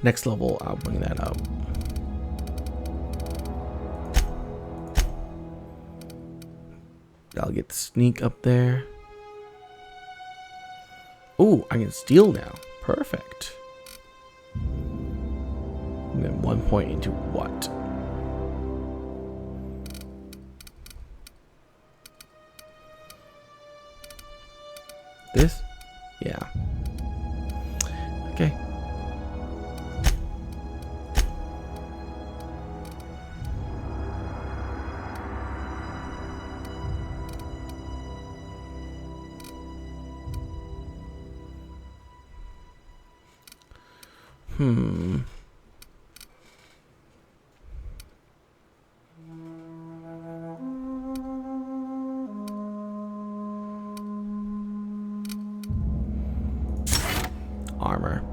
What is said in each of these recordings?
Next level, I'll bring that up. I'll get the sneak up there. Oh, I can steal now. Perfect. And then 1 point into what? This? Yeah. Okay. Armor.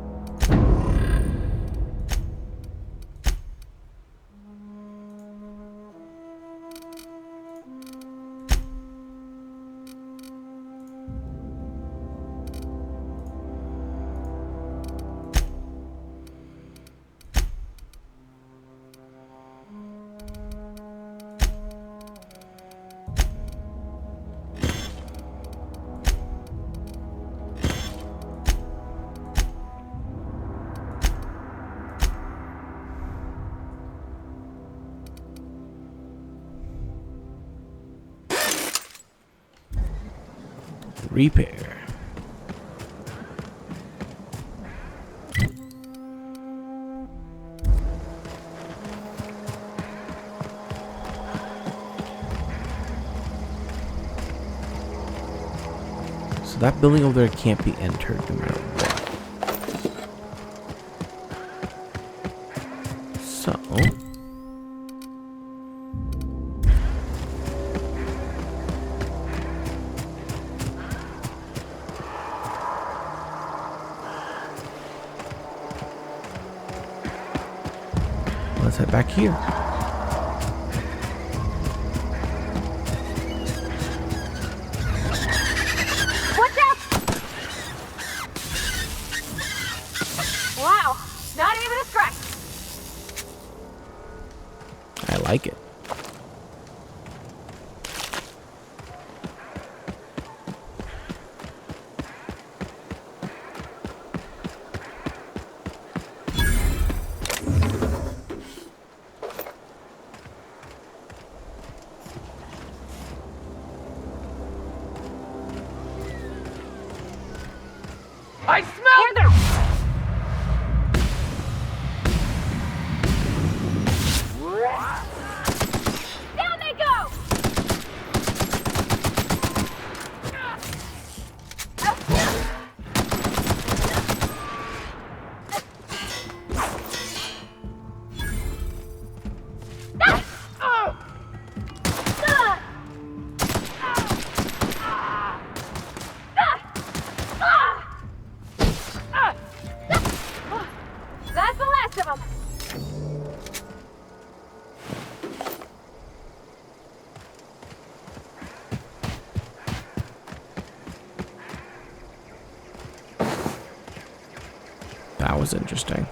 Repair. So that building over there can't be entered no matter what. So let's head back here. Watch out! Wow, not even a scratch. I like it. I smell them! Down they go! That's the last of them. That was interesting.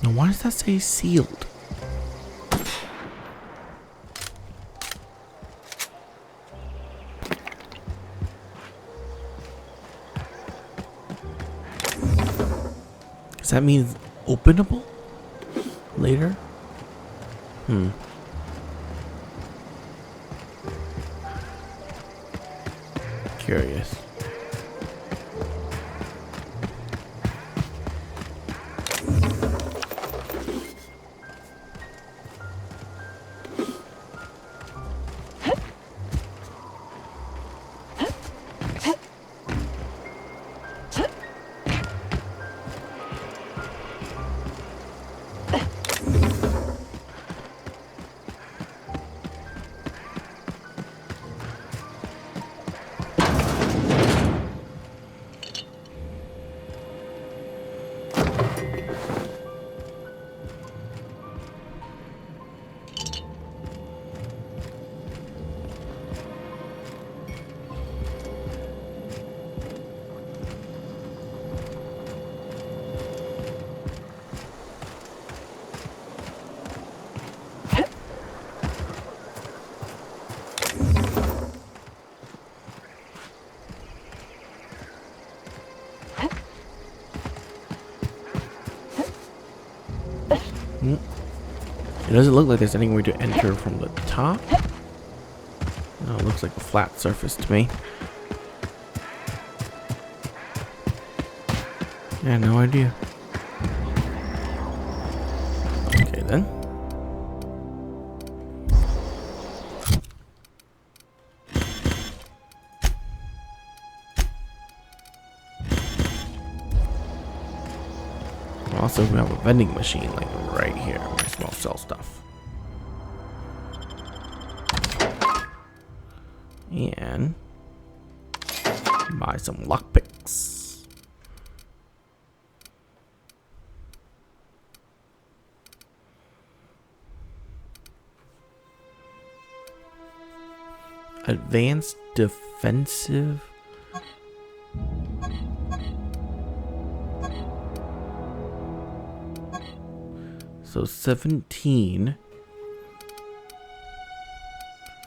Now, why does that say sealed? Does that mean openable later? Curious. Hmm. It doesn't look like there's any way to enter from the top. No, it looks like a flat surface to me. Yeah, no idea. Okay then. Also, we have a vending machine like right here. Might as well sell stuff. And buy some lockpicks. Advanced defensive. So 17.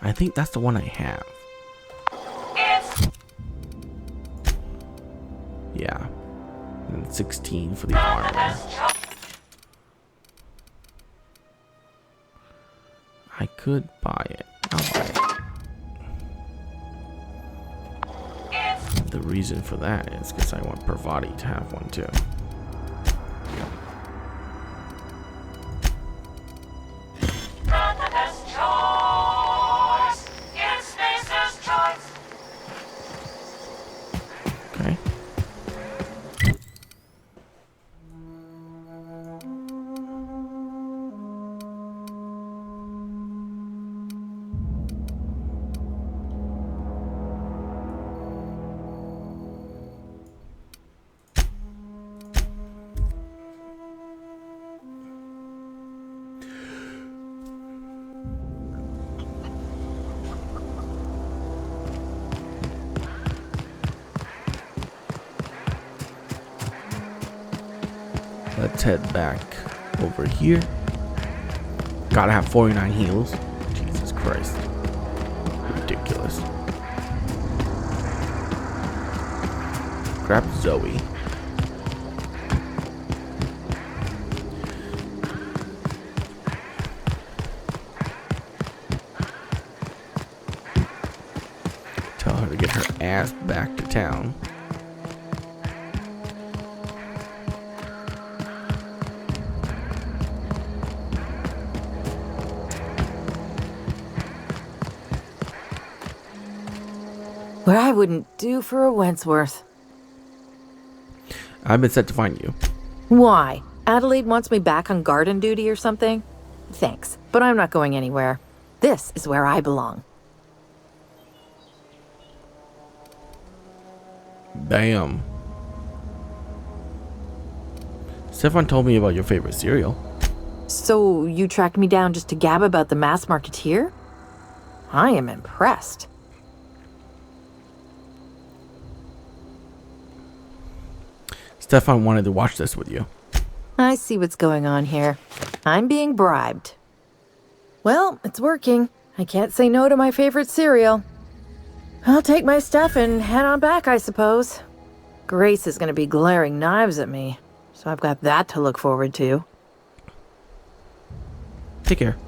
I think that's the one I have. Yeah. And 16 for the armor. I could buy it. I'll buy it. The reason for that is because I want Parvati to have one too. Okay. Let's head back over here. Gotta have 49 heals. Jesus Christ. Ridiculous. Grab Zoe. Tell her to get her ass back to town. What I wouldn't do for a Wentworth. I've been set to find you. Why? Adelaide wants me back on garden duty or something? Thanks, but I'm not going anywhere. This is where I belong. Bam. Stefan told me about your favorite cereal. So you tracked me down just to gab about the mass marketeer? I am impressed. Stefan wanted to watch this with you. I see what's going on here. I'm being bribed. Well, it's working. I can't say no to my favorite cereal. I'll take my stuff and head on back, I suppose. Grace is going to be glaring knives at me, so I've got that to look forward to. Take care.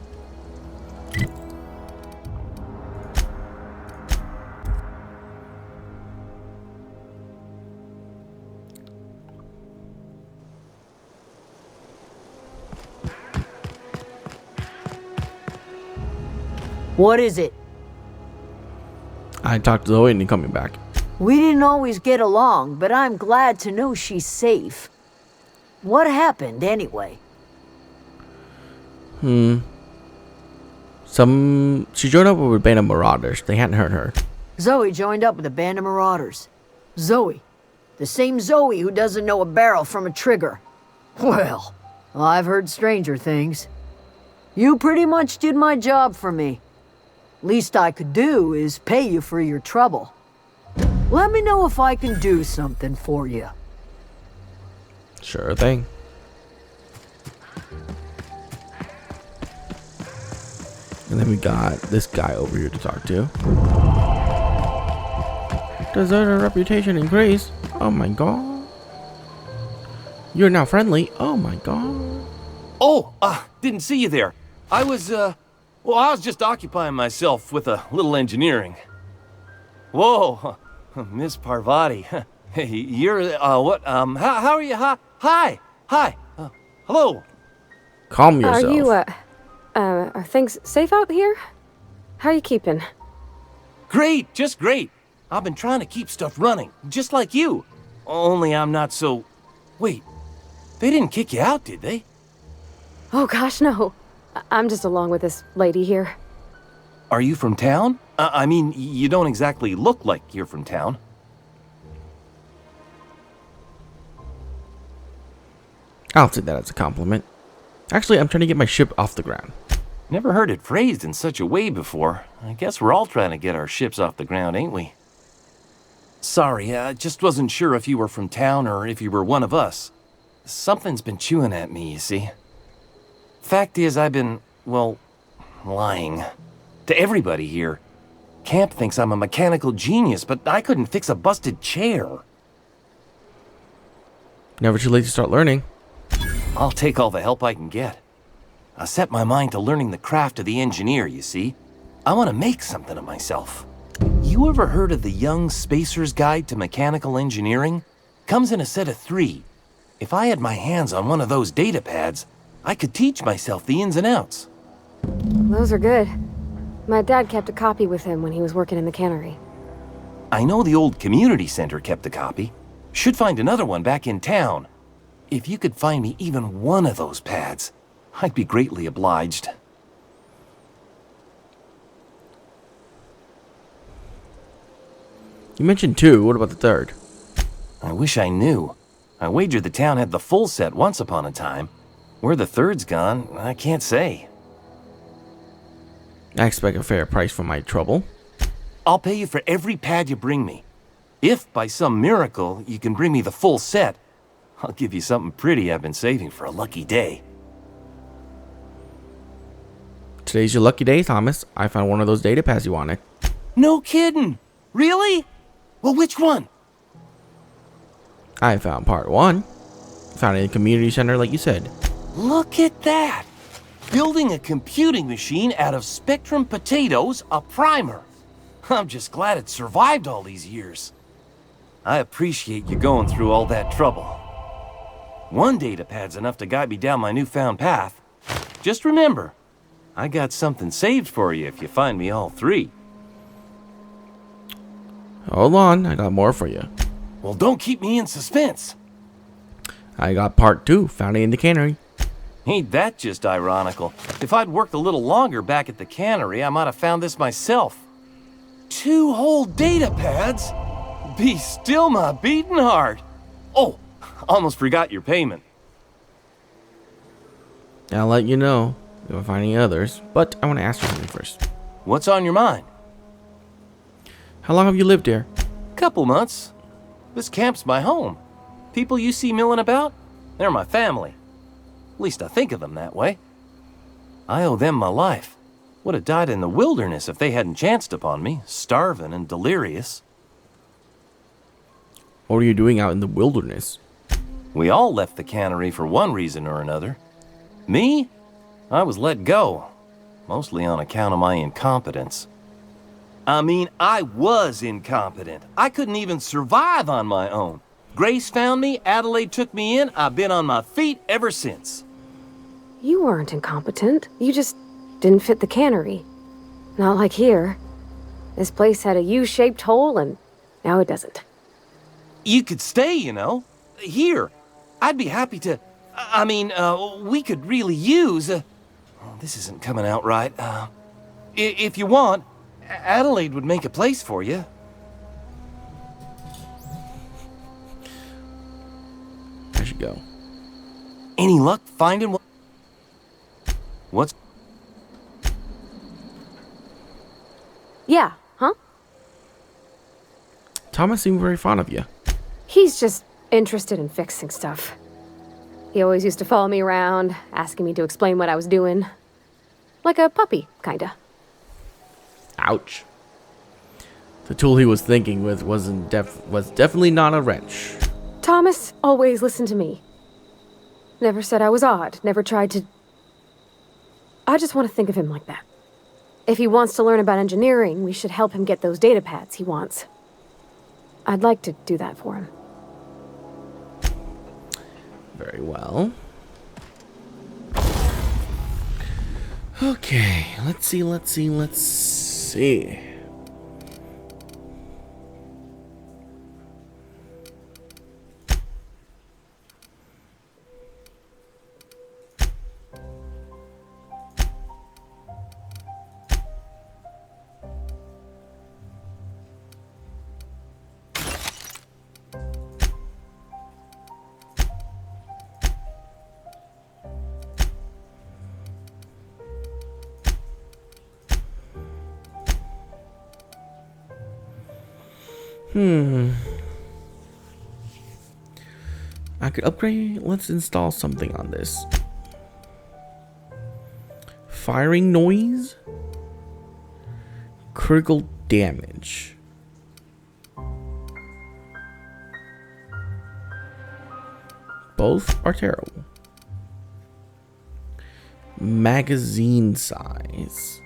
What is it? I talked to Zoe and he's coming back. We didn't always get along, but I'm glad to know she's safe. What happened, anyway? She joined up with a band of marauders. They hadn't hurt her. Zoe joined up with a band of marauders. Zoe. The same Zoe who doesn't know a barrel from a trigger. Well, I've heard stranger things. You pretty much did my job for me. Least I could do is pay you for your trouble. Let me know if I can do something for you. Sure thing. And then we got this guy over here to talk to. Does our reputation increase? Oh my god. You're now friendly. Oh my god. Oh, didn't see you there. I was just occupying myself with a little engineering. Whoa, Miss Parvati. Hey, you're, what, how are you? Hi, hello. Calm yourself. Are you, are things safe out here? How are you keeping? Great, just great. I've been trying to keep stuff running, just like you. Only I'm not so... Wait, they didn't kick you out, did they? Oh gosh, no. I'm just along with this lady here. Are you from town? I mean, you don't exactly look like you're from town. I'll take that as a compliment. Actually, I'm trying to get my ship off the ground. Never heard it phrased in such a way before. I guess we're all trying to get our ships off the ground, ain't we? Sorry, I just wasn't sure if you were from town or if you were one of us. Something's been chewing at me, you see. Fact is, I've been, well, lying. To everybody here. Camp thinks I'm a mechanical genius, but I couldn't fix a busted chair. Never too late to start learning. I'll take all the help I can get. I set my mind to learning the craft of the engineer, you see. I want to make something of myself. You ever heard of the Young Spacer's Guide to Mechanical Engineering? Comes in a set of 3. If I had my hands on one of those data pads, I could teach myself the ins and outs. Those are good. My dad kept a copy with him when he was working in the cannery. I know the old community center kept a copy. Should find another one back in town. If you could find me even one of those pads, I'd be greatly obliged. You mentioned 2. What about the 3rd? I wish I knew. I wagered the town had the full set once upon a time. Where the 3rd's gone, I can't say. I expect a fair price for my trouble. I'll pay you for every pad you bring me. If, by some miracle, you can bring me the full set, I'll give you something pretty I've been saving for a lucky day. Today's your lucky day, Thomas. I found one of those data pads you wanted. No kidding! Really? Well, which one? I found part 1. Found it in the community center like you said. Look at that! Building a computing machine out of Spectrum potatoes, a primer. I'm just glad it survived all these years. I appreciate you going through all that trouble. One data pad's enough to guide me down my newfound path. Just remember, I got something saved for you if you find me all 3. Hold on, I got more for you. Well, don't keep me in suspense. I got part 2. Found it in the cannery. Ain't that just ironical? If I'd worked a little longer back at the cannery, I might have found this myself. 2 whole data pads? Be still my beating heart. Oh, almost forgot your payment. I'll let you know if I find any others, but I want to ask you something first. What's on your mind? How long have you lived here? Couple months. This camp's my home. People you see milling about, they're my family. At least I think of them that way. I owe them my life. Would have died in the wilderness if they hadn't chanced upon me, starving and delirious. What are you doing out in the wilderness? We all left the cannery for one reason or another. Me? I was let go, mostly on account of my incompetence. I mean, I was incompetent. I couldn't even survive on my own. Grace found me, Adelaide took me in, I've been on my feet ever since. You weren't incompetent. You just didn't fit the cannery. Not like here. This place had a U-shaped hole, and now it doesn't. You could stay, you know. Here. I'd be happy to... we could really use... oh, this isn't coming out right. If you want, Adelaide would make a place for you. I should go. Any luck finding what... What's... Yeah, huh? Thomas seemed very fond of you. He's just interested in fixing stuff. He always used to follow me around, asking me to explain what I was doing. Like a puppy, kinda. Ouch. The tool he was thinking with was definitely not a wrench. Thomas always listened to me. Never said I was odd, never tried to... I just want to think of him like that. If he wants to learn about engineering, we should help him get those data pads he wants. I'd like to do that for him. Very well. Okay, let's see. I could upgrade. Let's install something on this. Firing noise. Critical damage. Both are terrible. Magazine size.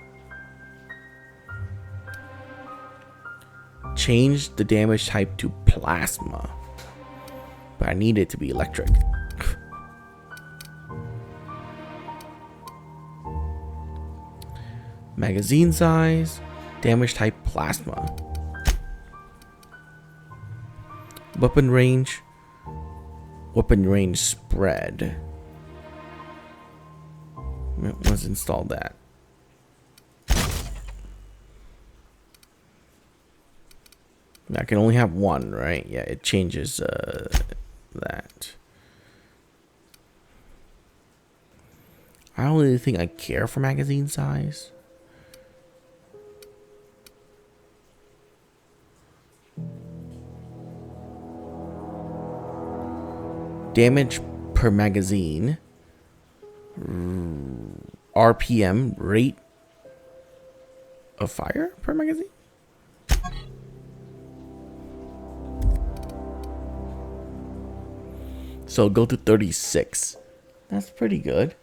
Change the damage type to plasma. But I need it to be electric. Magazine size. Damage type plasma. Weapon range. Weapon range spread. Let's install that. I can only have one, right? Yeah, it changes that. I don't really think I care for magazine size. Damage per magazine. RPM, rate of fire per magazine. So go to 36. That's pretty good.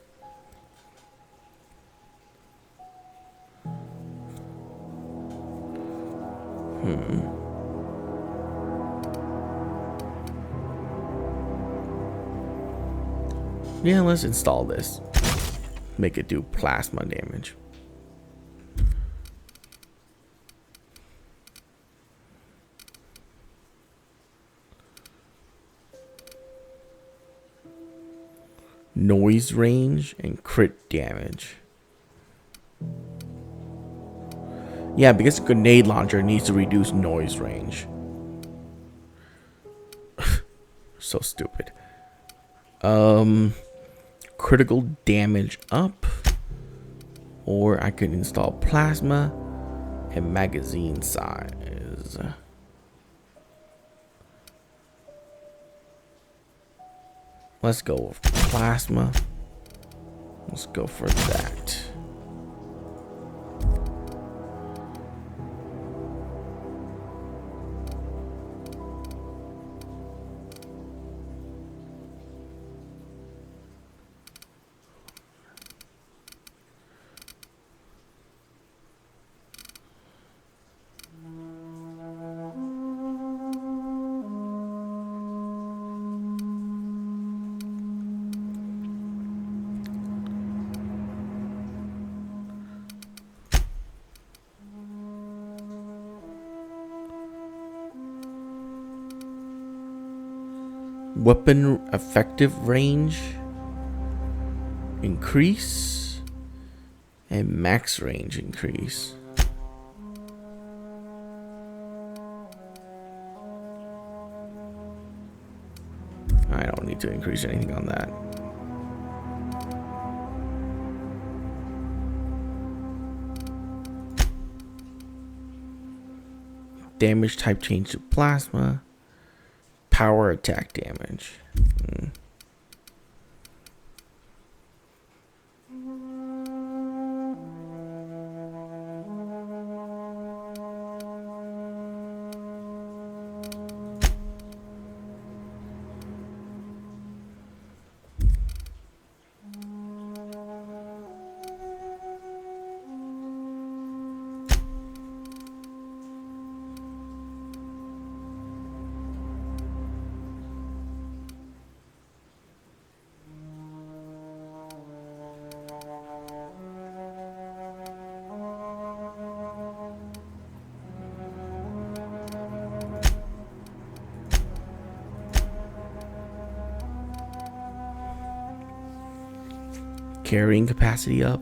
Yeah, let's install this. Make it do plasma damage. Noise range and crit damage. Yeah, because a grenade launcher needs to reduce noise range. So stupid. Critical damage up. Or I could install plasma and magazine size. Let's go with plasma. Let's go for that. Weapon effective range increase and max range increase. I don't need to increase anything on that. Damage type change to plasma. Power attack damage. carrying capacity up.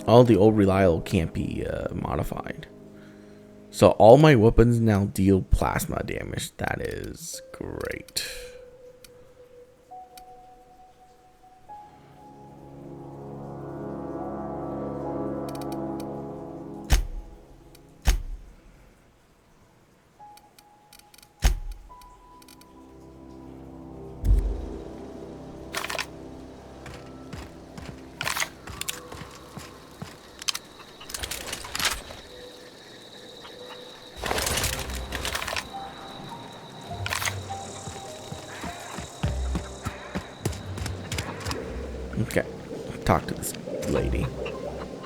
All the old reliable can't be modified. So all my weapons now deal plasma damage. That is great. Okay, talk to this lady.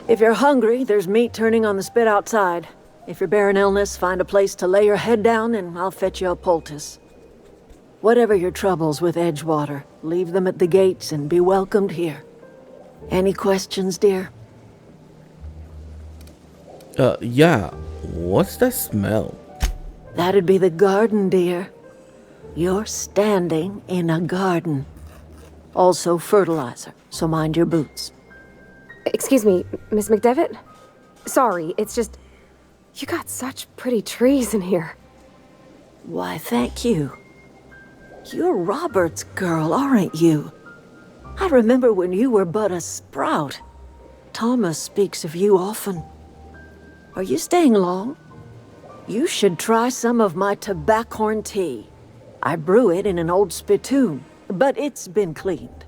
If you're hungry, there's meat turning on the spit outside. If you're bearing illness, find a place to lay your head down and I'll fetch you a poultice. Whatever your troubles with Edgewater, leave them at the gates and be welcomed here. Any questions, dear? Yeah. What's that smell? That'd be the garden, dear. You're standing in a garden. Also fertilizer, so mind your boots. Excuse me, Miss McDevitt? Sorry, it's just... You got such pretty trees in here. Why, thank you. You're Robert's girl, aren't you? I remember when you were but a sprout. Thomas speaks of you often. Are you staying long? You should try some of my tobaccorn tea. I brew it in an old spittoon, but it's been cleaned.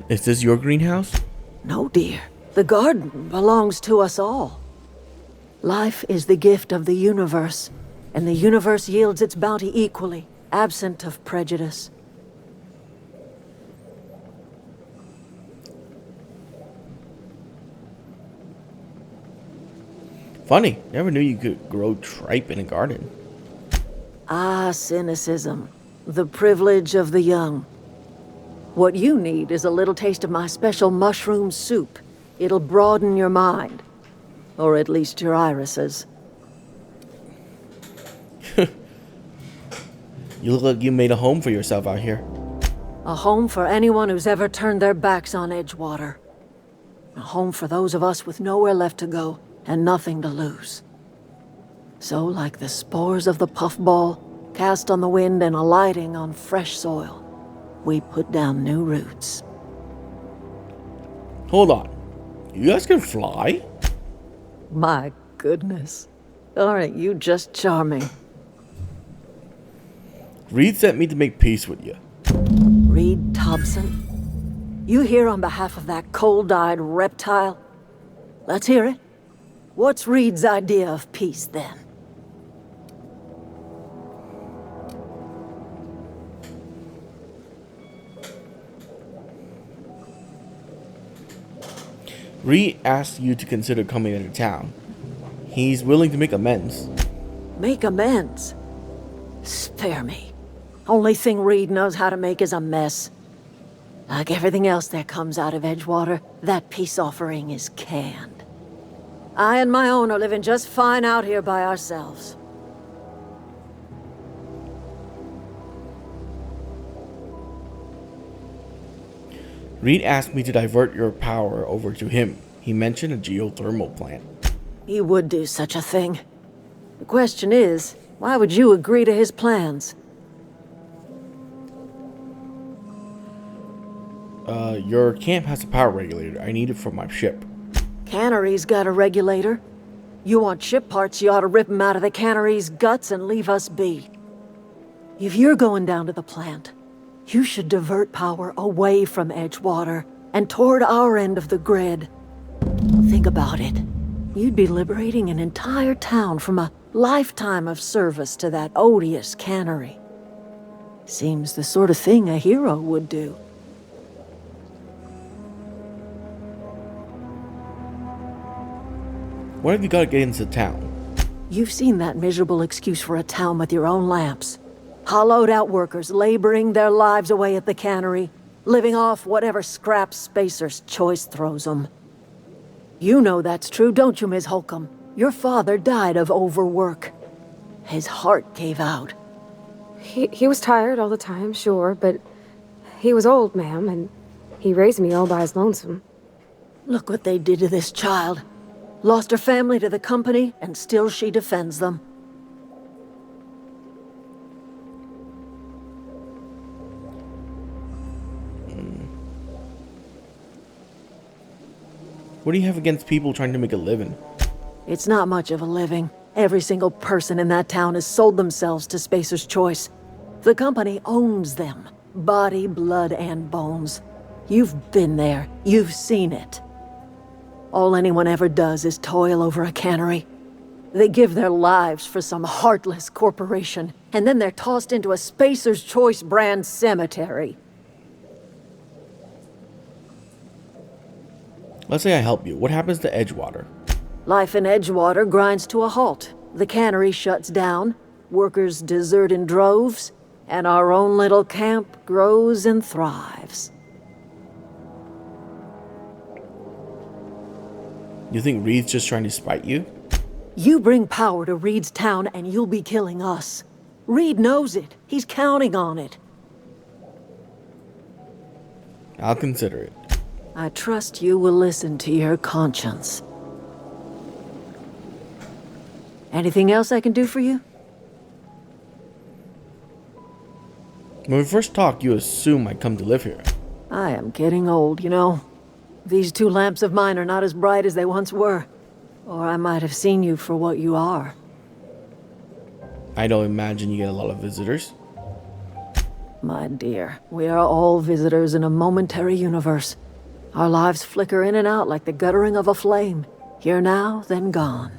Is this your greenhouse? No, dear. The garden belongs to us all. Life is the gift of the universe, and the universe yields its bounty equally, absent of prejudice. Funny. Never knew you could grow tripe in a garden. Ah, cynicism. The privilege of the young. What you need is a little taste of my special mushroom soup. It'll broaden your mind. Or at least your irises. You look like you made a home for yourself out here. A home for anyone who's ever turned their backs on Edgewater. A home for those of us with nowhere left to go and nothing to lose. So, like the spores of the puffball, cast on the wind and alighting on fresh soil, we put down new roots. Hold on. You guys can fly? My goodness. Aren't you just charming? Reed sent me to make peace with you. Reed Thompson? You here on behalf of that cold-eyed reptile? Let's hear it. What's Reed's idea of peace, then? Reed asked you to consider coming into town. He's willing to make amends. Make amends? Spare me. Only thing Reed knows how to make is a mess. Like everything else that comes out of Edgewater, that peace offering is canned. I and my own are living just fine out here by ourselves. Reed asked me to divert your power over to him. He mentioned a geothermal plant. He would do such a thing. The question is, why would you agree to his plans? Your camp has a power regulator. I need it for my ship. Cannery's got a regulator. You want ship parts, you ought to rip 'em out of the cannery's guts and leave us be. If you're going down to the plant, you should divert power away from Edgewater and toward our end of the grid. Think about it. You'd be liberating an entire town from a lifetime of service to that odious cannery. Seems the sort of thing a hero would do. What have you got to get into town? You've seen that miserable excuse for a town with your own lamps. Hollowed out workers laboring their lives away at the cannery, living off whatever scraps Spacer's Choice throws them. You know that's true, don't you, Ms. Holcomb? Your father died of overwork. His heart gave out. He was tired all the time, sure, but he was old, ma'am, and he raised me all by his lonesome. Look what they did to this child. Lost her family to the company, and still she defends them. What do you have against people trying to make a living? It's not much of a living. Every single person in that town has sold themselves to Spacer's Choice. The company owns them. Body, blood, and bones. You've been there. You've seen it. All anyone ever does is toil over a cannery. They give their lives for some heartless corporation, and then they're tossed into a Spacer's Choice brand cemetery. Let's say I help you. What happens to Edgewater? Life in Edgewater grinds to a halt. The cannery shuts down, workers desert in droves, and our own little camp grows and thrives. You think Reed's just trying to spite you? You bring power to Reed's town and you'll be killing us. Reed knows it. He's counting on it. I'll consider it. I trust you will listen to your conscience. Anything else I can do for you? When we first talked, you assume I'd come to live here. I am getting old, you know. These two lamps of mine are not as bright as they once were. Or I might have seen you for what you are. I don't imagine you get a lot of visitors. My dear, we are all visitors in a momentary universe. Our lives flicker in and out like the guttering of a flame. Here now, then gone.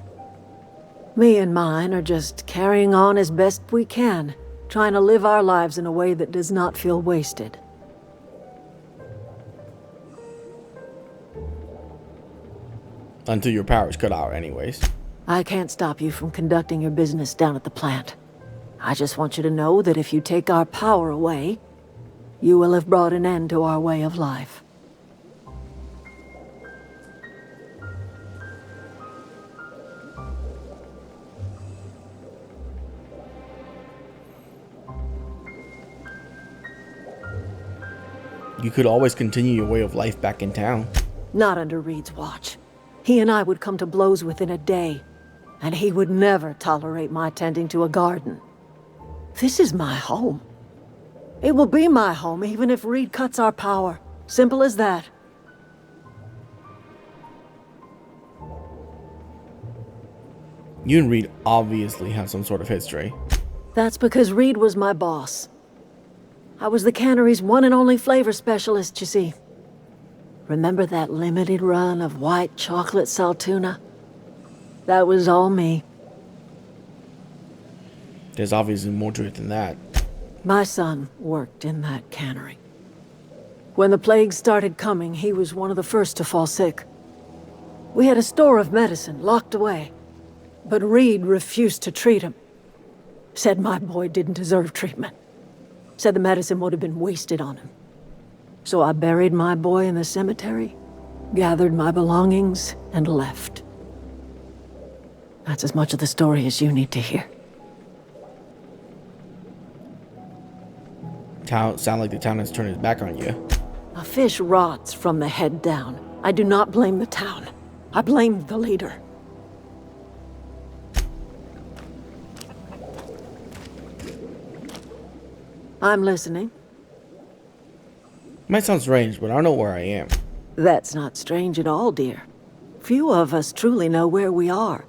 Me and mine are just carrying on as best we can, trying to live our lives in a way that does not feel wasted. Until your power's cut out anyways. I can't stop you from conducting your business down at the plant. I just want you to know that if you take our power away, you will have brought an end to our way of life. You could always continue your way of life back in town. Not under Reed's watch. He and I would come to blows within a day, and he would never tolerate my tending to a garden. This is my home. It will be my home even if Reed cuts our power. Simple as that. You and Reed obviously have some sort of history. That's because Reed was my boss. I was the cannery's one and only flavor specialist, you see. Remember that limited run of white chocolate saltuna? That was all me. There's obviously more to it than that. My son worked in that cannery. When the plague started coming, he was one of the first to fall sick. We had a store of medicine locked away, but Reed refused to treat him. Said my boy didn't deserve treatment. Said the medicine would have been wasted on him. So I buried my boy in the cemetery, gathered my belongings, and left. That's as much of the story as you need to hear. Sound like the town has turned its back on you. A fish rots from the head down. I do not blame the town. I blame the leader. I'm listening. Might sound strange, but I don't know where I am. That's not strange at all, dear. Few of us truly know where we are.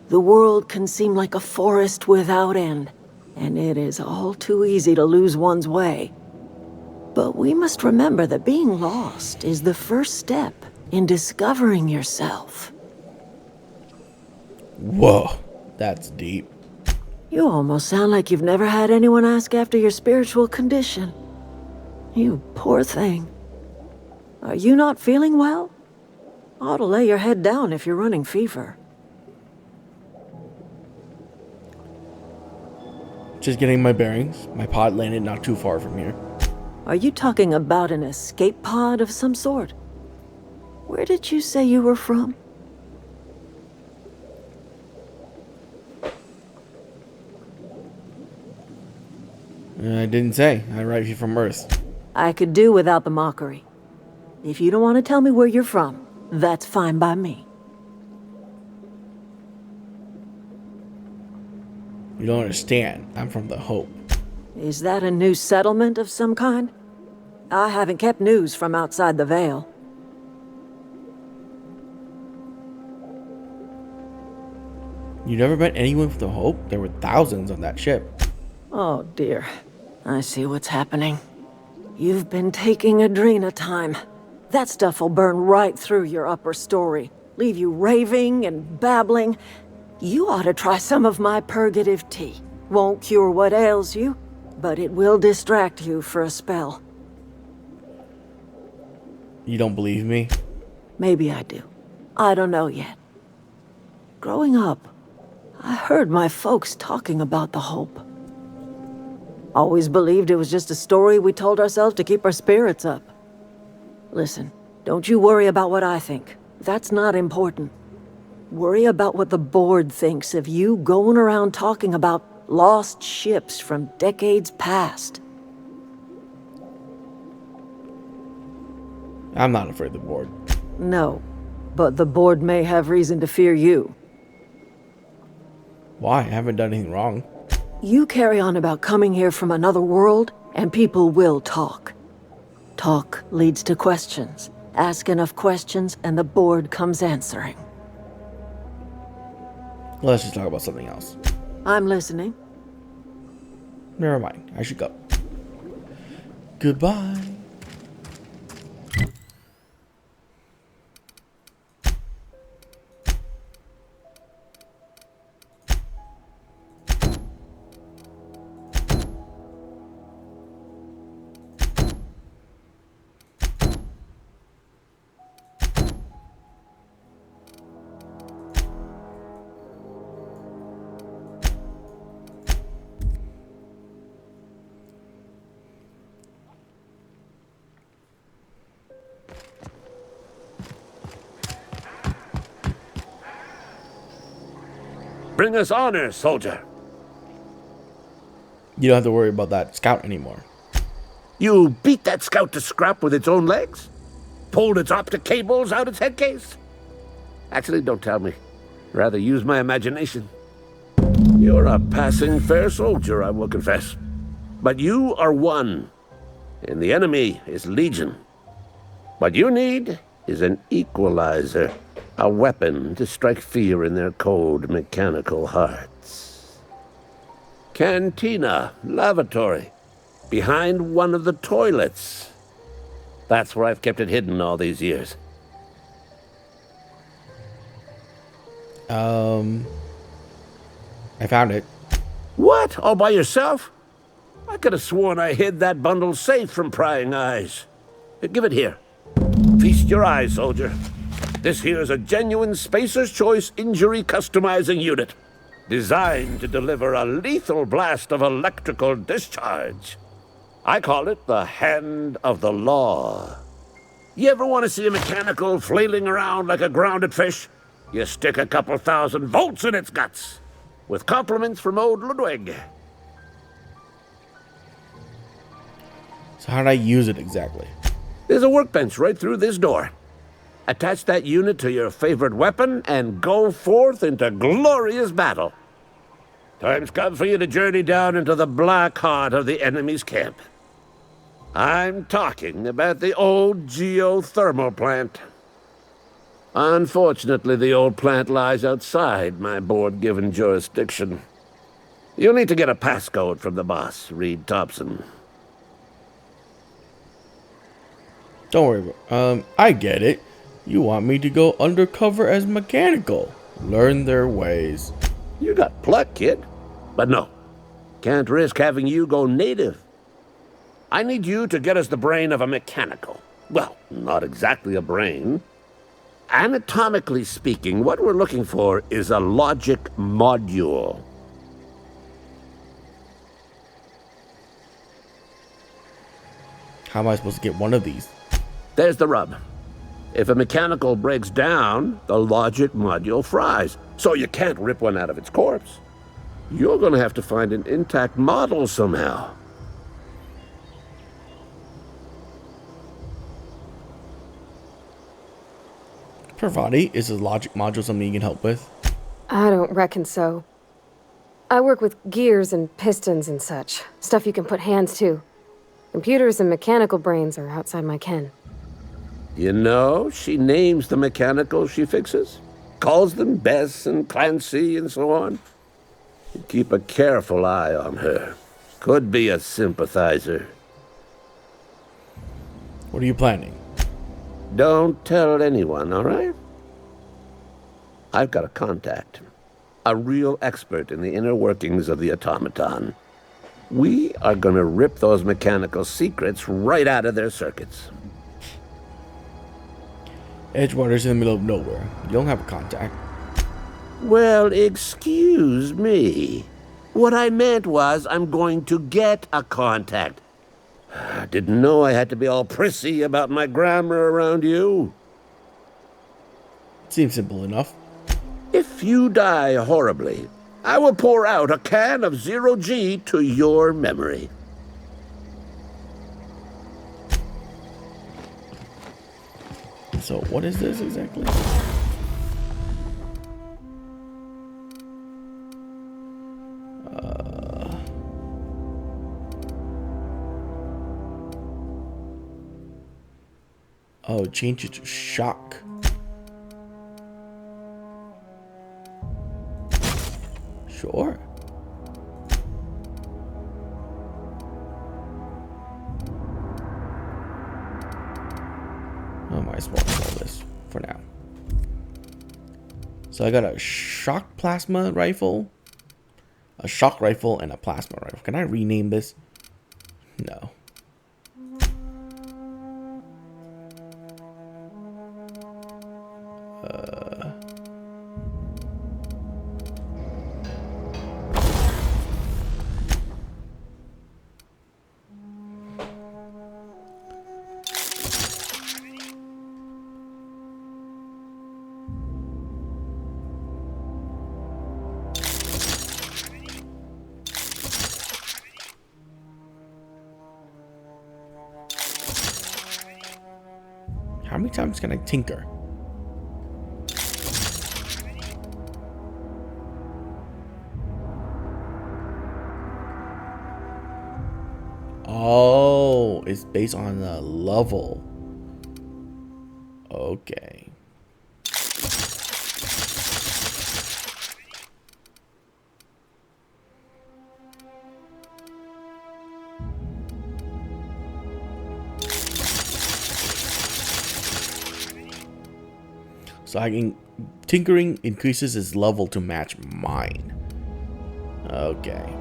The world can seem like a forest without end, and it is all too easy to lose one's way. But we must remember that being lost is the first step in discovering yourself. Whoa, that's deep. You almost sound like you've never had anyone ask after your spiritual condition. You poor thing. Are you not feeling well? Ought to lay your head down if you're running fever. Just getting my bearings. My pod landed not too far from here. Are you talking about an escape pod of some sort? Where did you say you were from? I didn't say. I write you from Earth. I could do without the mockery. If you don't want to tell me where you're from, that's fine by me. You don't understand. I'm from the Hope. Is that a new settlement of some kind? I haven't kept news from outside the Veil. You never met anyone from the Hope? There were thousands on that ship. Oh dear. I see what's happening. You've been taking Adrena time. That stuff will burn right through your upper story, leave you raving and babbling. You ought to try some of my purgative tea. Won't cure what ails you, but it will distract you for a spell. You don't believe me? Maybe I do. I don't know yet. Growing up, I heard my folks talking about the Hope. Always believed it was just a story we told ourselves to keep our spirits up. Listen, don't you worry about what I think. That's not important. Worry about what the board thinks of you going around talking about lost ships from decades past. I'm not afraid of the board. No, but the board may have reason to fear you. Why? I haven't done anything wrong. You carry on about coming here from another world, and people will talk. Talk leads to questions. Ask enough questions, and the board comes answering. Let's just talk about something else. I'm listening. Never mind. I should go. Goodbye. Bring us honor, soldier. You don't have to worry about that scout anymore. You beat that scout to scrap with its own legs? Pulled its optic cables out its head case? Actually, don't tell me. Rather use my imagination. You're a passing fair soldier, I will confess. But you are one, and the enemy is legion. What you need is an equalizer. A weapon to strike fear in their cold, mechanical hearts. Cantina, lavatory, behind one of the toilets. That's where I've kept it hidden all these years. I found it. What? All by yourself? I could have sworn I hid that bundle safe from prying eyes. Give it here. Feast your eyes, soldier. This here's a genuine Spacer's Choice injury customizing unit, designed to deliver a lethal blast of electrical discharge. I call it the Hand of the Law. You ever want to see a mechanical flailing around like a grounded fish? You stick a couple thousand volts in its guts. With compliments from old Ludwig. So how did I use it exactly? There's a workbench right through this door. Attach that unit to your favorite weapon and go forth into glorious battle. Time's come for you to journey down into the black heart of the enemy's camp. I'm talking about the old geothermal plant. Unfortunately, the old plant lies outside my board-given jurisdiction. You'll need to get a passcode from the boss, Reed Thompson. Don't worry about I get it. You want me to go undercover as mechanical. Learn their ways. You got pluck, kid. But no, can't risk having you go native. I need you to get us the brain of a mechanical. Well, not exactly a brain. Anatomically speaking, what we're looking for is a logic module. How am I supposed to get one of these? There's the rub. If a mechanical breaks down, the logic module fries, so you can't rip one out of its corpse. You're gonna have to find an intact model somehow. Pravati, is the logic module something you can help with? I don't reckon so. I work with gears and pistons and such. Stuff you can put hands to. Computers and mechanical brains are outside my ken. You know, she names the mechanicals she fixes. Calls them Bess and Clancy and so on. You keep a careful eye on her. Could be a sympathizer. What are you planning? Don't tell anyone, all right? I've got a contact. A real expert in the inner workings of the automaton. We are gonna rip those mechanical secrets right out of their circuits. Edgewater's in the middle of nowhere. You don't have a contact. Well, excuse me. What I meant was I'm going to get a contact. I didn't know I had to be all prissy about my grammar around you. Seems simple enough. If you die horribly, I will pour out a can of 0G to your memory. So what is this exactly? Oh, change it to shock. Sure. I might as well call this for now. So I got a shock plasma rifle, a shock rifle, and a plasma rifle. Can I rename this? No. How many times can I tinker? Oh, it's based on the level. Okay. So tinkering increases his level to match mine. Okay.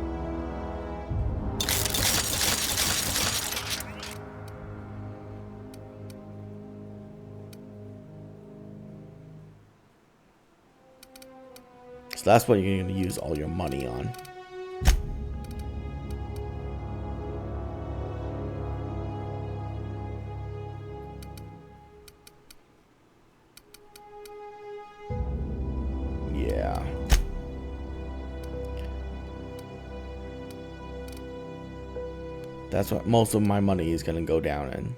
So that's what you're going to use all your money on. Yeah. That's what most of my money is going to go down in.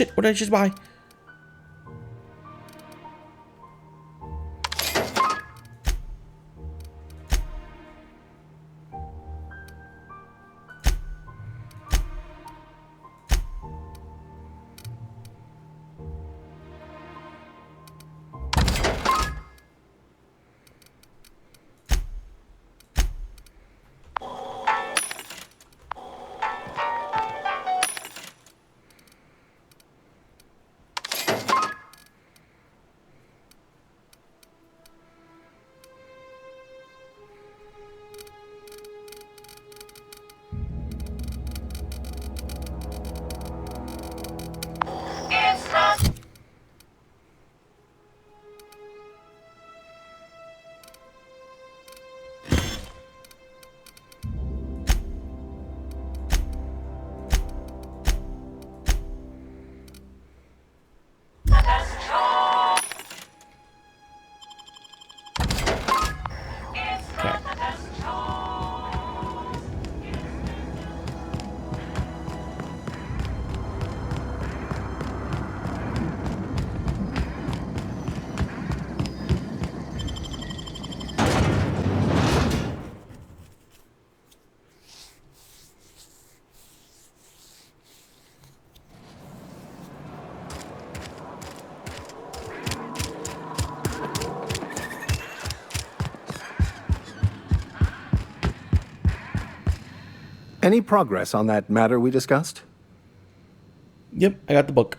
shit. What did I just buy? Any progress on that matter we discussed? Yep, I got the book.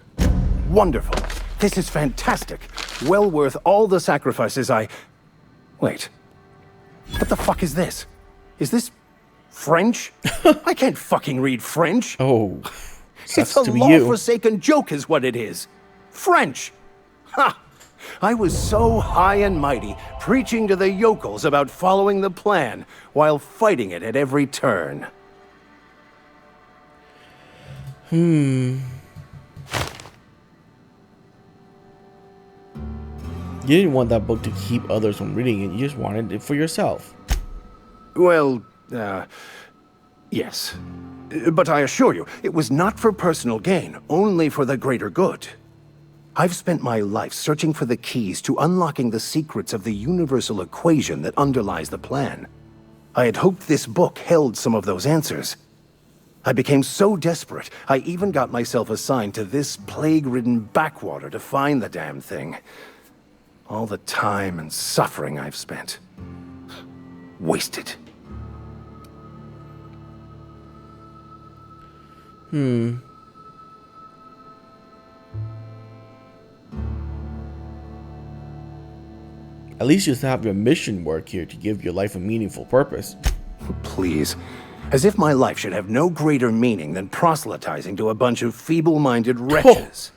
Wonderful. This is fantastic. Well worth all the sacrifices I... Wait. What the fuck is this? Is this French? I can't fucking read French. Oh, It's a law-forsaken joke is what it is. French. Ha! I was so high and mighty, preaching to the yokels about following the plan, while fighting it at every turn. You didn't want that book to keep others from reading it. You just wanted it for yourself. Well, yes. But I assure you, it was not for personal gain, only for the greater good. I've spent my life searching for the keys to unlocking the secrets of the universal equation that underlies the plan. I had hoped this book held some of those answers. I became so desperate, I even got myself assigned to this plague-ridden backwater to find the damn thing. All the time and suffering I've spent. Wasted. At least you have your mission work here to give your life a meaningful purpose. Please. As if my life should have no greater meaning than proselytizing to a bunch of feeble-minded wretches.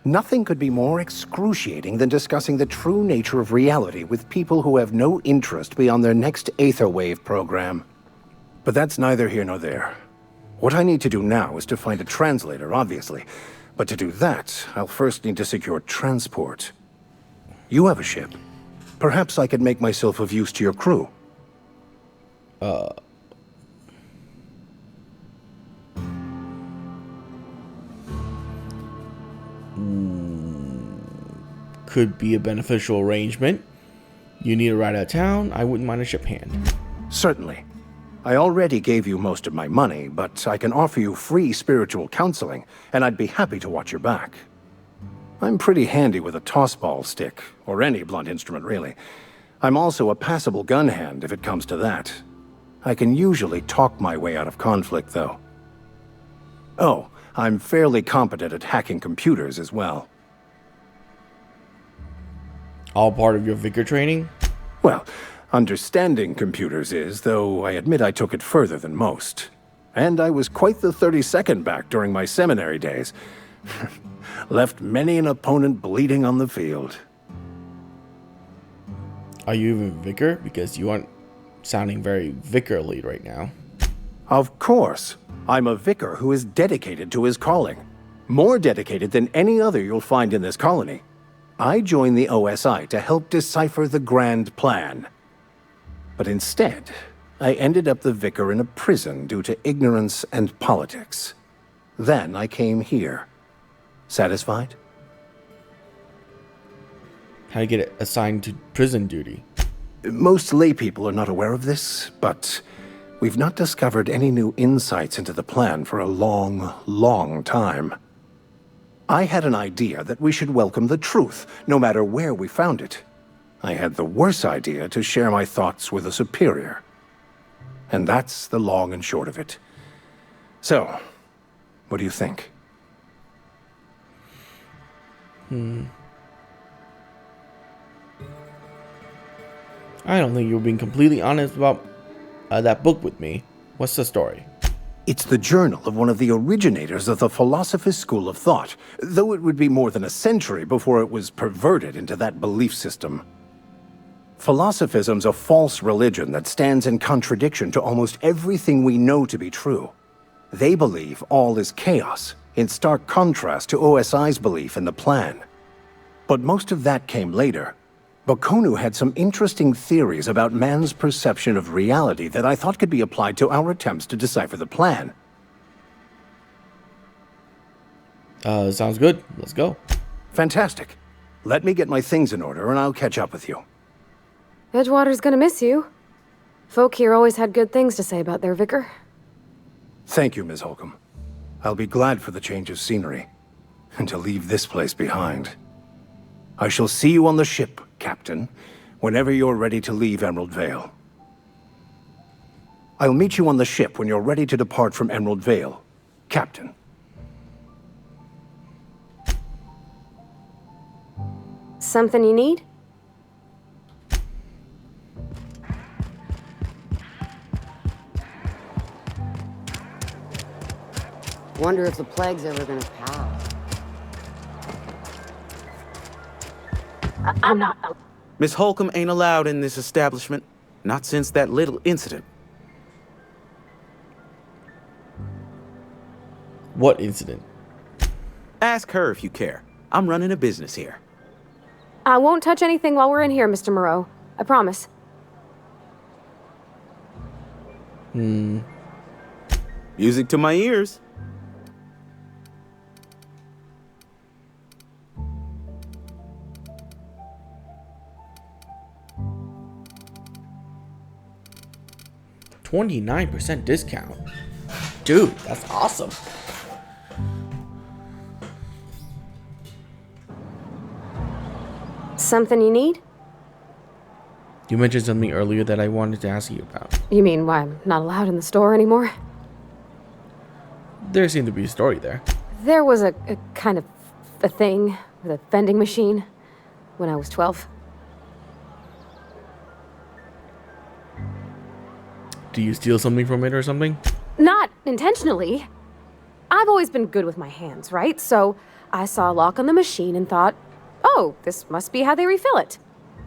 Nothing could be more excruciating than discussing the true nature of reality with people who have no interest beyond their next Aetherwave program. But that's neither here nor there. What I need to do now is to find a translator, obviously. But to do that, I'll first need to secure transport. You have a ship. Perhaps I could make myself of use to your crew. Could be a beneficial arrangement. You need a ride out of town, I wouldn't mind a ship hand. Certainly. I already gave you most of my money, but I can offer you free spiritual counseling, and I'd be happy to watch your back. I'm pretty handy with a tossball stick, or any blunt instrument really. I'm also a passable gun hand if it comes to that. I can usually talk my way out of conflict, though. Oh, I'm fairly competent at hacking computers as well. All part of your vicar training? Well, understanding computers is, though I admit I took it further than most. And I was quite the 32nd back during my seminary days. Left many an opponent bleeding on the field. Are you even vicar? Because you aren't sounding very vicarly right now. Of course. I'm a vicar who is dedicated to his calling. More dedicated than any other you'll find in this colony. I joined the OSI to help decipher the grand plan. But instead, I ended up the vicar in a prison due to ignorance and politics. Then I came here. Satisfied? How to get assigned to prison duty. Most laypeople are not aware of this, but we've not discovered any new insights into the plan for a long, long time. I had an idea that we should welcome the truth, no matter where we found it. I had the worse idea to share my thoughts with a superior. And that's the long and short of it. So, what do you think? I don't think you're being completely honest about that book with me. What's the story? It's the journal of one of the originators of the Philosopher's School of Thought, though it would be more than a century before it was perverted into that belief system. Philosophism's a false religion that stands in contradiction to almost everything we know to be true. They believe all is chaos, in stark contrast to OSI's belief in the plan. But most of that came later. Bakonu had some interesting theories about man's perception of reality that I thought could be applied to our attempts to decipher the plan. Sounds good. Let's go. Fantastic. Let me get my things in order and I'll catch up with you. Edgewater's gonna miss you. Folk here always had good things to say about their vicar. Thank you, Ms. Holcomb. I'll be glad for the change of scenery, and to leave this place behind. I shall see you on the ship, Captain, whenever you're ready to leave Emerald Vale. I'll meet you on the ship when you're ready to depart from Emerald Vale, Captain. Something you need? Wonder if the plague's ever gonna pass. I'm not. Miss Holcomb ain't allowed in this establishment. Not since that little incident. What incident? Ask her if you care. I'm running a business here. I won't touch anything while we're in here, Mr. Moreau. I promise. Music to my ears. $29% discount. Dude, that's awesome. Something you need? You mentioned something earlier that I wanted to ask you about. You mean why I'm not allowed in the store anymore? There seemed to be a story there. There was a kind of a thing with a vending machine when I was 12. Do you steal something from it or something? Not intentionally. I've always been good with my hands, right? So I saw a lock on the machine and thought, oh, this must be how they refill it.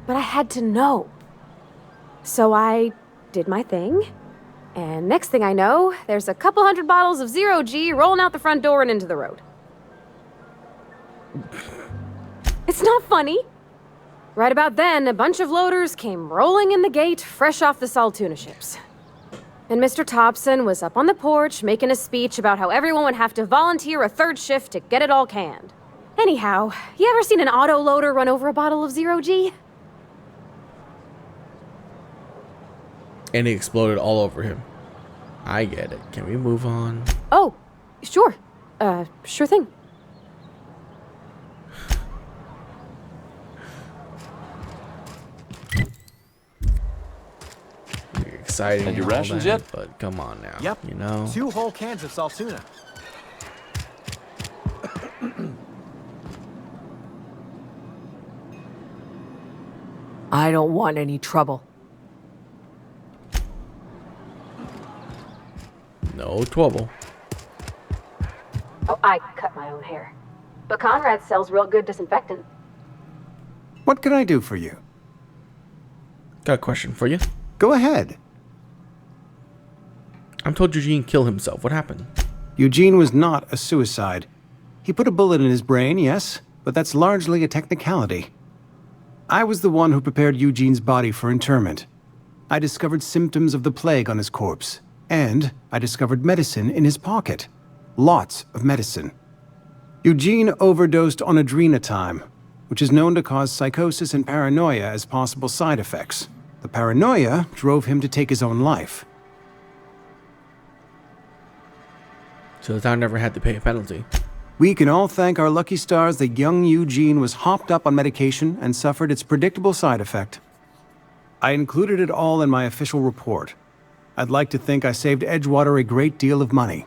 But I had to know. So I did my thing, and next thing I know, there's a couple hundred bottles of 0G rolling out the front door and into the road. It's not funny. Right about then, a bunch of loaders came rolling in the gate, fresh off the Saltuna ships. And Mr. Thompson was up on the porch making a speech about how everyone would have to volunteer a third shift to get it all canned. Anyhow, you ever seen an auto loader run over a bottle of 0G? And it exploded all over him. I get it. Can we move on? Oh, sure. Sure thing. Exciting. Had your and all rations that, yet? But come on now. Yep. You know. 2 whole cans of Saltuna. I don't want any trouble. No trouble. Oh, I cut my own hair. But Conrad sells real good disinfectant. What can I do for you? Got a question for you. Go ahead. I'm told Eugene killed himself. What happened? Eugene was not a suicide. He put a bullet in his brain, yes, but that's largely a technicality. I was the one who prepared Eugene's body for interment. I discovered symptoms of the plague on his corpse, and I discovered medicine in his pocket. Lots of medicine. Eugene overdosed on adrenatime, which is known to cause psychosis and paranoia as possible side effects. The paranoia drove him to take his own life. So the town never had to pay a penalty. We can all thank our lucky stars that young Eugene was hopped up on medication and suffered its predictable side effect. I included it all in my official report. I'd like to think I saved Edgewater a great deal of money.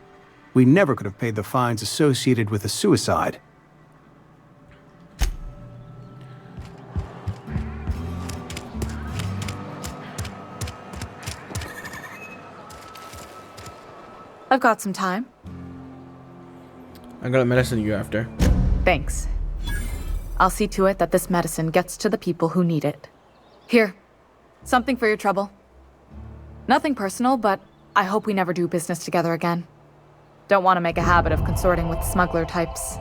We never could have paid the fines associated with the suicide. I've got some time. I got a medicine you after. Thanks. I'll see to it that this medicine gets to the people who need it. Here, something for your trouble. Nothing personal, but I hope we never do business together again. Don't want to make a habit of consorting with smuggler types.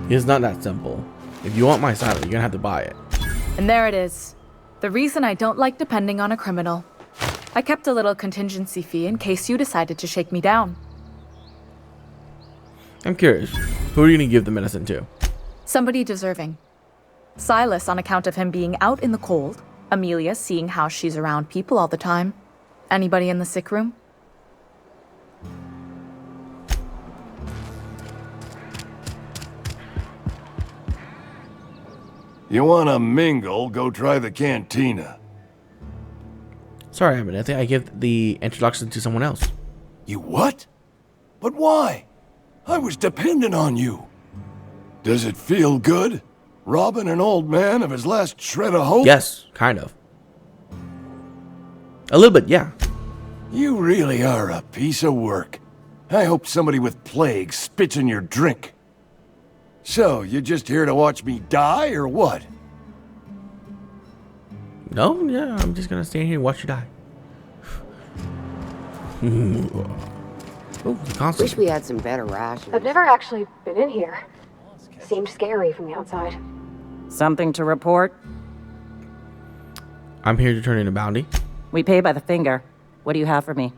It's not that simple. If you want my silo, you're gonna have to buy it. And there it is. The reason I don't like depending on a criminal. I kept a little contingency fee in case you decided to shake me down. I'm curious, who are you gonna give the medicine to? Somebody deserving. Silas on account of him being out in the cold. Amelia seeing how she's around people all the time. Anybody in the sick room? You wanna mingle, go try the cantina. Sorry, I think I give the introduction to someone else. You what? But why? I was dependent on you. Does it feel good? Robbing an old man of his last shred of hope? Yes, kind of. A little bit, yeah. You really are a piece of work. I hope somebody with plague spits in your drink. So, you just here to watch me die, or what? No, yeah, I'm just gonna stand here and watch you die. Oh, the console. Wish we had some better rations. I've never actually been in here. Seemed scary from the outside. Something to report? I'm here to turn in a bounty. We pay by the finger. What do you have for me?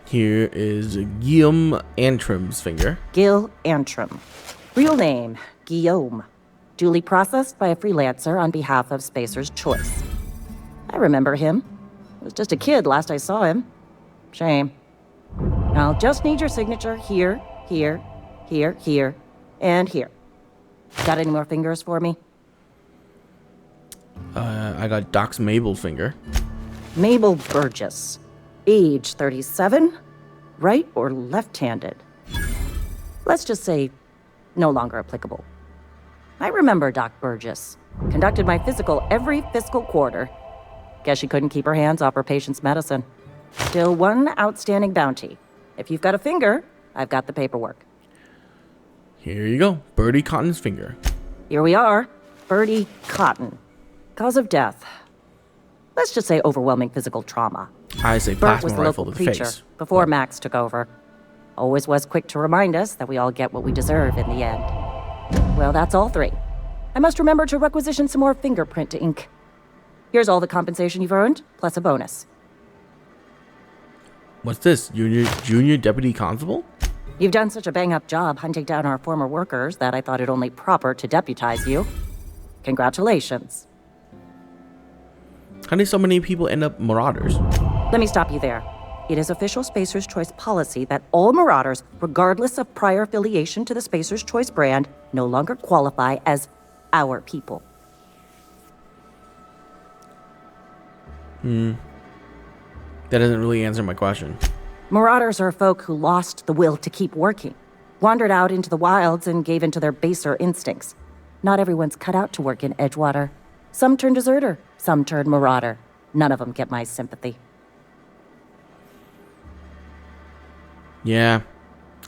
Here is Guillaume Antrim's finger. Gil Antrim. Real name, Guillaume. Duly processed by a freelancer on behalf of Spacer's Choice. I remember him. I was just a kid last I saw him. Shame. I'll just need your signature here, here, here, here, and here. Got any more fingers for me? I got Doc's Mabel's finger. Mabel Burgess. Age 37. Right or left-handed? Let's just say no longer applicable. I remember Doc Burgess. Conducted my physical every fiscal quarter. Guess she couldn't keep her hands off her patient's medicine. Still one outstanding bounty. If you've got a finger, I've got the paperwork. Here you go. Birdie Cotton's finger. Here we are. Birdie Cotton. Cause of death. Let's just say overwhelming physical trauma. I say Bert was plasma the rifle local to the preacher face. before Max took over. Always was quick to remind us that we all get what we deserve in the end. Well, that's all three. I must remember to requisition some more fingerprint ink. Here's all the compensation you've earned, plus a bonus. What's this? Junior Deputy Constable? You've done such a bang-up job hunting down our former workers that I thought it only proper to deputize you. Congratulations. How did so many people end up marauders? Let me stop you there. It is official Spacer's Choice policy that all marauders, regardless of prior affiliation to the Spacer's Choice brand, no longer qualify as our people. That doesn't really answer my question. Marauders are folk who lost the will to keep working, wandered out into the wilds and gave into their baser instincts. Not everyone's cut out to work in Edgewater. Some turn deserter, some turn marauder. None of them get my sympathy. Yeah,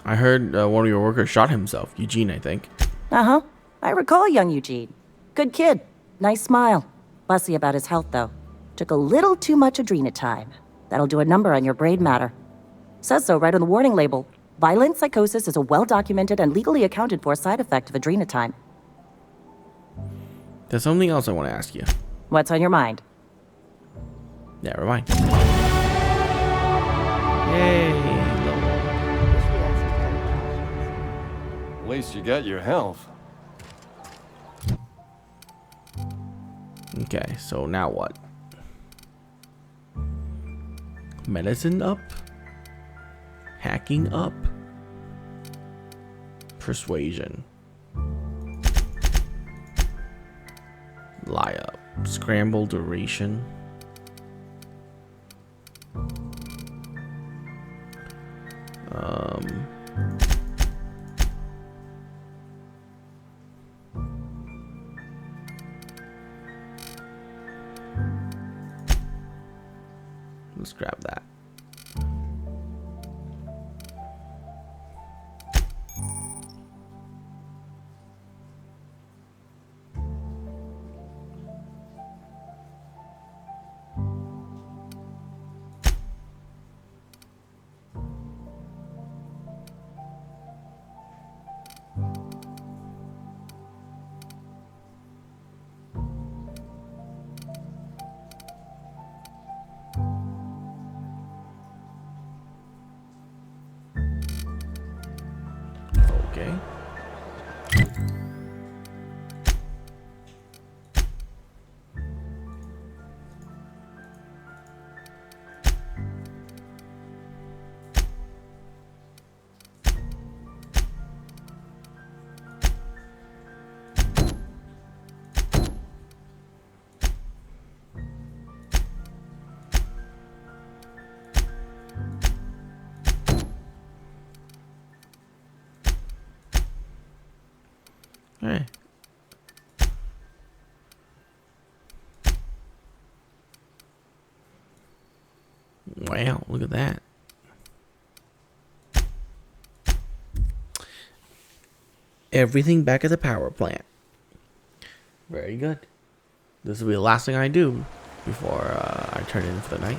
I heard one of your workers shot himself. Eugene, I think. Uh-huh. I recall young Eugene. Good kid. Nice smile. Fussy about his health, though. Took a little too much adrenatime. That'll do a number on your brain matter. Says so right on the warning label. Violent psychosis is a well-documented and legally accounted for side effect of adrenatime. There's something else I want to ask you. What's on your mind? Never mind. Yay. At least you got your health. Okay, so now what? Medicine up? Hacking up? Persuasion. Lie up. Scramble duration. Let's grab that. Okay. Hey. Wow, look at that. Everything back at the power plant. Very good. This will be the last thing I do before I turn in for the night.